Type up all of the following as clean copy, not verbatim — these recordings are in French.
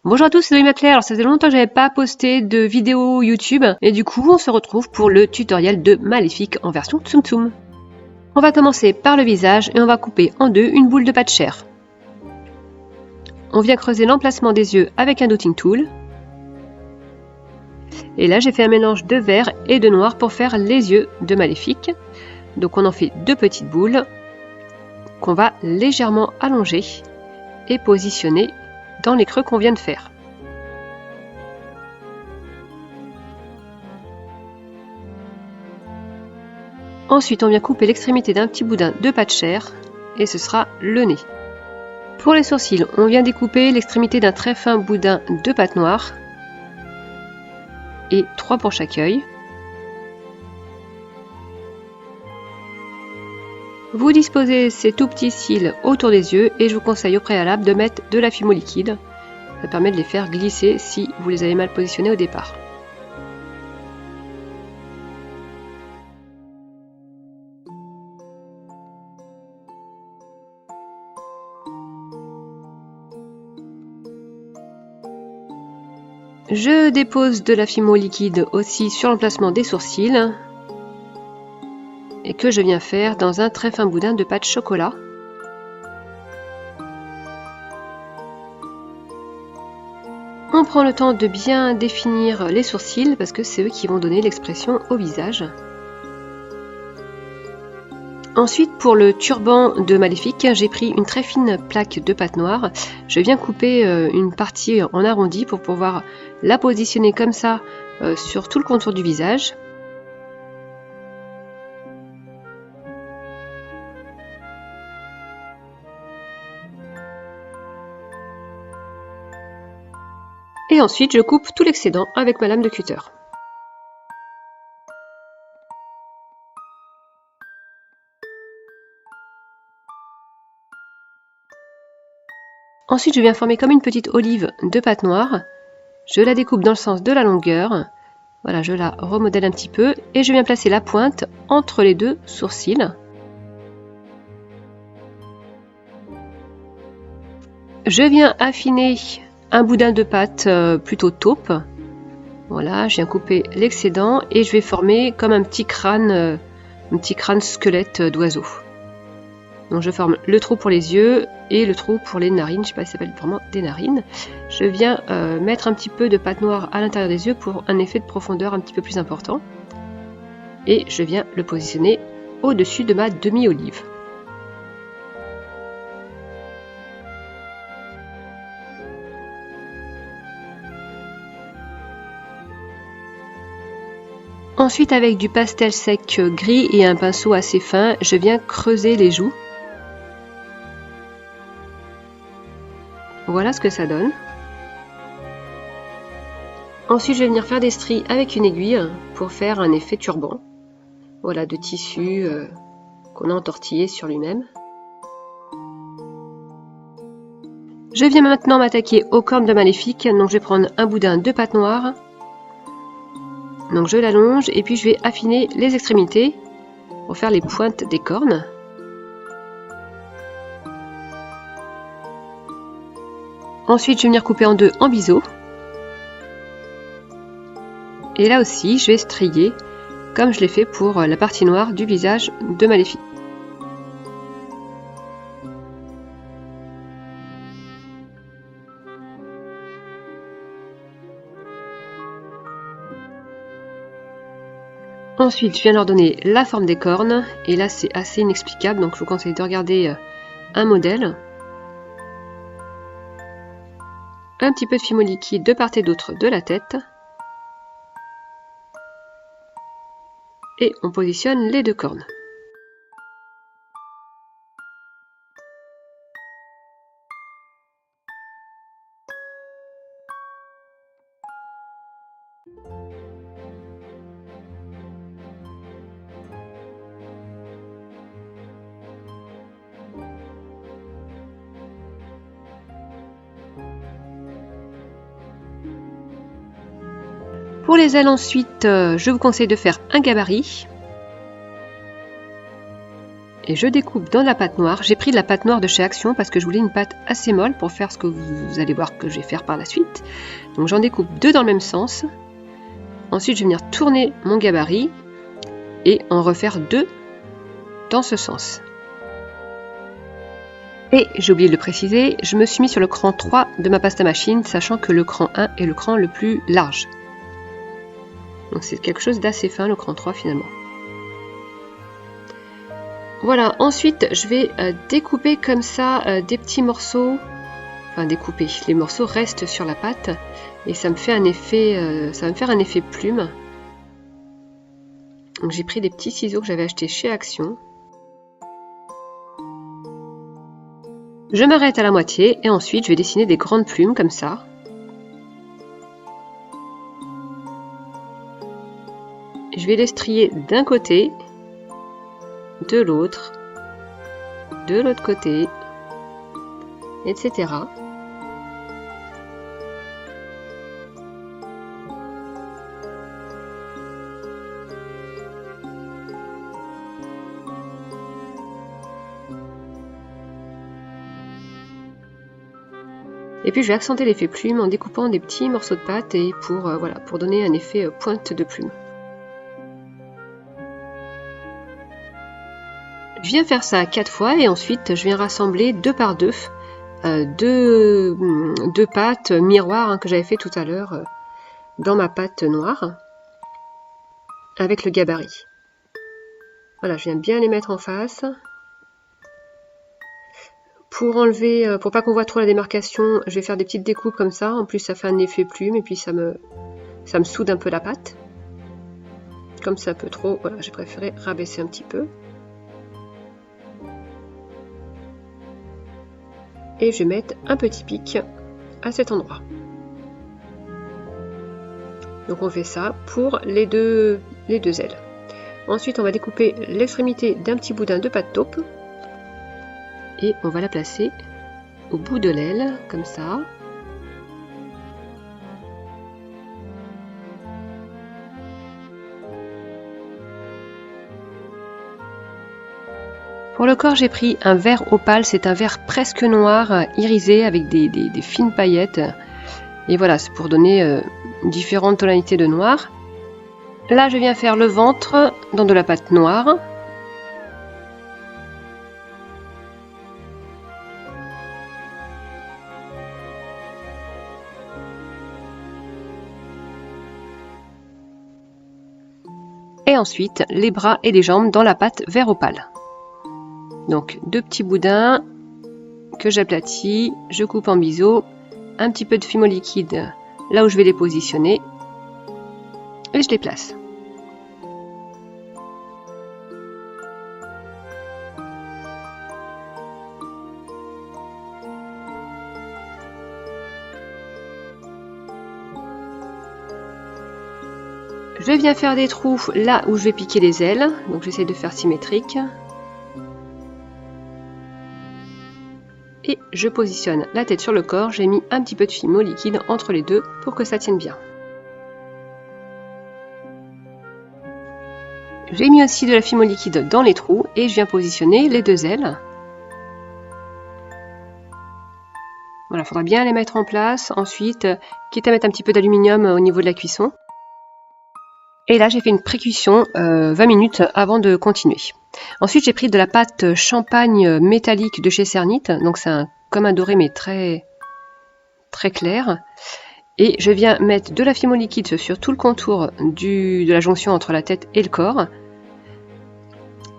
Bonjour à tous, c'est Zoé Claire. Alors ça faisait longtemps que j'avais pas posté de vidéo YouTube et du coup on se retrouve pour le tutoriel de Maléfique en version Tsum Tsum. On va commencer par le visage et on va couper en deux une boule de pâte chair. On vient creuser l'emplacement des yeux avec un dotting tool. Et là j'ai fait un mélange de vert et de noir pour faire les yeux de Maléfique. Donc on en fait deux petites boules qu'on va légèrement allonger et positionner dans les creux qu'on vient de faire. Ensuite, on vient couper l'extrémité d'un petit boudin de pâte chair et ce sera le nez. Pour les sourcils, on vient découper l'extrémité d'un très fin boudin de pâte noire et 3 pour chaque œil. Vous disposez ces tout petits cils autour des yeux et je vous conseille au préalable de mettre de la fimo liquide. Ça permet de les faire glisser si vous les avez mal positionnés au départ. Je dépose de la fimo liquide aussi sur l'emplacement des sourcils et que je viens faire dans un très fin boudin de pâte chocolat. On prend le temps de bien définir les sourcils parce que c'est eux qui vont donner l'expression au visage. Ensuite, pour le turban de Maléfique, j'ai pris une très fine plaque de pâte noire. Je viens couper une partie en arrondi pour pouvoir la positionner comme ça sur tout le contour du visage. Et ensuite, je coupe tout l'excédent avec ma lame de cutter. Ensuite, je viens former comme une petite olive de pâte noire. Je la découpe dans le sens de la longueur. Voilà, je la remodèle un petit peu et je viens placer la pointe entre les deux sourcils. Je viens affiner un boudin de pâte plutôt taupe. Voilà, je viens couper l'excédent et je vais former comme un petit crâne squelette d'oiseau. Donc je forme le trou pour les yeux et le trou pour les narines, je ne sais pas si ça s'appelle vraiment des narines. Je viens mettre un petit peu de pâte noire à l'intérieur des yeux pour un effet de profondeur un petit peu plus important. Et je viens le positionner au-dessus de ma demi-olive. Ensuite, avec du pastel sec gris et un pinceau assez fin, je viens creuser les joues. Voilà ce que ça donne. Ensuite, je vais venir faire des stries avec une aiguille pour faire un effet turban. Voilà, de tissu qu'on a entortillé sur lui-même. Je viens maintenant m'attaquer aux cornes de Maléfique. Donc, je vais prendre un boudin de pâte noire. Donc, je l'allonge et puis je vais affiner les extrémités pour faire les pointes des cornes. Ensuite, je vais venir couper en deux en biseau. Et là aussi, je vais strier comme je l'ai fait pour la partie noire du visage de Maléfique. Ensuite, je viens leur donner la forme des cornes. Et là, c'est assez inexplicable, donc je vous conseille de regarder un modèle. Un petit peu de fimo liquide de part et d'autre de la tête. Et on positionne les deux cornes. Pour les ailes ensuite, je vous conseille de faire un gabarit. et je découpe dans la pâte noire. J'ai pris de la pâte noire de chez Action parce que je voulais une pâte assez molle pour faire ce que vous allez voir que je vais faire par la suite. Donc j'en découpe 2 dans le même sens. Ensuite je vais venir tourner mon gabarit et en refaire 2 dans ce sens. Et j'ai oublié de le préciser, je me suis mis sur le cran 3 de ma pasta machine, sachant que le cran 1 est le cran le plus large. Donc c'est quelque chose d'assez fin le cran 3 finalement. Voilà, ensuite je vais découper comme ça des petits morceaux. Enfin découper, les morceaux restent sur la pâte et ça me fait un effet, ça va me faire un effet plume. Donc j'ai pris des petits ciseaux que j'avais achetés chez Action. Je m'arrête à la moitié et ensuite je vais dessiner des grandes plumes comme ça. Je vais les strier d'un côté, de l'autre côté, etc. Et puis je vais accenter l'effet plume en découpant des petits morceaux de pâte et voilà, pour donner un effet pointe de plume. Je viens faire ça 4 fois et ensuite je viens rassembler 2 par 2 deux pâtes miroirs que j'avais fait tout à l'heure dans ma pâte noire avec le gabarit. Voilà, je viens bien les mettre en face. Pour enlever, pour pas qu'on voit trop la démarcation, je vais faire des petites découpes comme ça. En plus, ça fait un effet plume et puis ça me soude un peu la pâte. Comme ça peut trop, voilà, j'ai préféré rabaisser un petit peu. Et je vais mettre un petit pic à cet endroit. Donc on fait ça pour les deux ailes. Ensuite, on va découper l'extrémité d'un petit boudin de pâte taupe. Et on va la placer au bout de l'aile, comme ça. Pour le corps, j'ai pris un vert opale, c'est un vert presque noir, irisé, avec des fines paillettes. Et voilà, c'est pour donner différentes tonalités de noir. Là, je viens faire le ventre dans de la pâte noire. Et ensuite, les bras et les jambes dans la pâte vert opale. Donc 2 petits boudins que j'aplatis, je coupe en biseau, un petit peu de fimo liquide là où je vais les positionner et je les place. Je viens faire des trous là où je vais piquer les ailes, donc j'essaie de faire symétrique. Et je positionne la tête sur le corps, j'ai mis un petit peu de fimo liquide entre les deux pour que ça tienne bien. J'ai mis aussi de la fimo liquide dans les trous et je viens positionner les 2 ailes. Voilà, il faudra bien les mettre en place. Ensuite, quitte à mettre un petit peu d'aluminium au niveau de la cuisson. Et là, j'ai fait une pré-cuisson 20 minutes avant de continuer. Ensuite, j'ai pris de la pâte champagne métallique de chez Cernit. Donc, c'est comme un doré, mais très, très clair. Et je viens mettre de la fimo liquide sur tout le contour de la jonction entre la tête et le corps.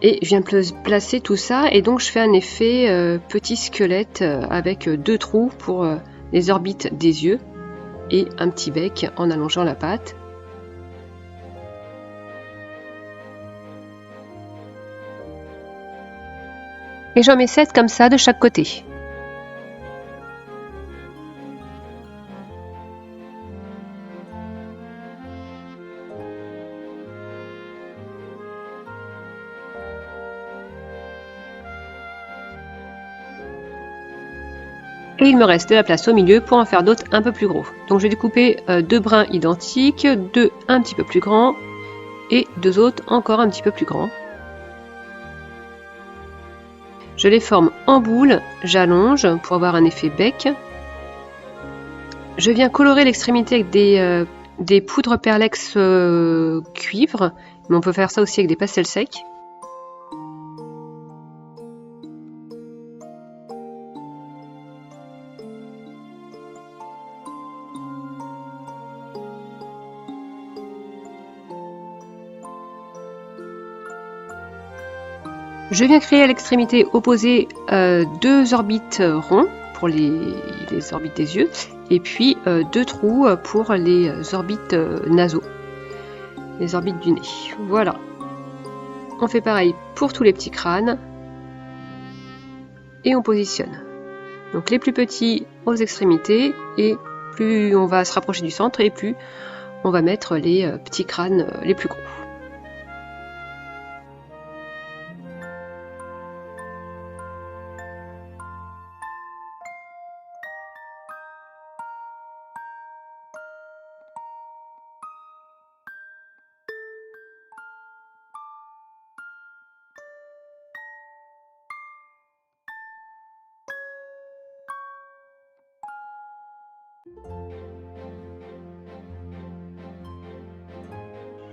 Et je viens placer tout ça. Et donc, je fais un effet petit squelette avec 2 trous pour les orbites des yeux. Et un petit bec en allongeant la pâte. Et j'en mets 7 comme ça de chaque côté. Et il me reste de la place au milieu pour en faire d'autres un peu plus gros. Donc je vais découper 2 brins identiques, 2 un petit peu plus grands et 2 autres encore un petit peu plus grands. Je les forme en boule, j'allonge pour avoir un effet bec. Je viens colorer l'extrémité avec des poudres perlex cuivre, mais on peut faire ça aussi avec des pastels secs. Je viens créer à l'extrémité opposée 2 orbites ronds pour les orbites des yeux et puis 2 trous pour les orbites nasaux, les orbites du nez. Voilà. On fait pareil pour tous les petits crânes et on positionne. Donc les plus petits aux extrémités et plus on va se rapprocher du centre et plus on va mettre les petits crânes les plus gros.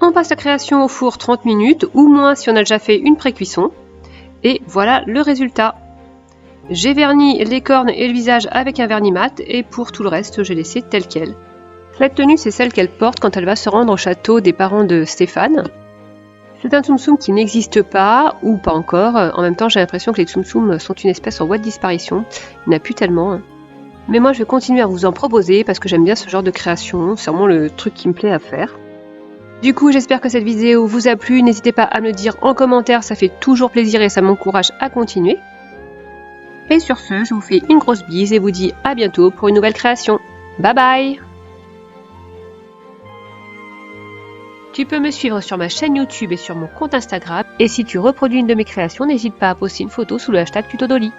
On passe la création au four 30 minutes ou moins si on a déjà fait une pré-cuisson. Et voilà le résultat. J'ai verni les cornes et le visage avec un vernis mat et pour tout le reste, j'ai laissé tel quel. Cette tenue, c'est celle qu'elle porte quand elle va se rendre au château des parents de Stéphane. C'est un Tsum Tsum qui n'existe pas, ou pas encore. En même temps, j'ai l'impression que les Tsum Tsum sont une espèce en voie de disparition. Il n'y en a plus tellement. Mais moi, je vais continuer à vous en proposer parce que j'aime bien ce genre de création. C'est vraiment le truc qui me plaît à faire. Du coup, j'espère que cette vidéo vous a plu. N'hésitez pas à me le dire en commentaire, ça fait toujours plaisir et ça m'encourage à continuer. Et sur ce, je vous fais une grosse bise et vous dis à bientôt pour une nouvelle création. Bye bye! Tu peux me suivre sur ma chaîne YouTube et sur mon compte Instagram. Et si tu reproduis une de mes créations, n'hésite pas à poster une photo sous le hashtag TutoDolly.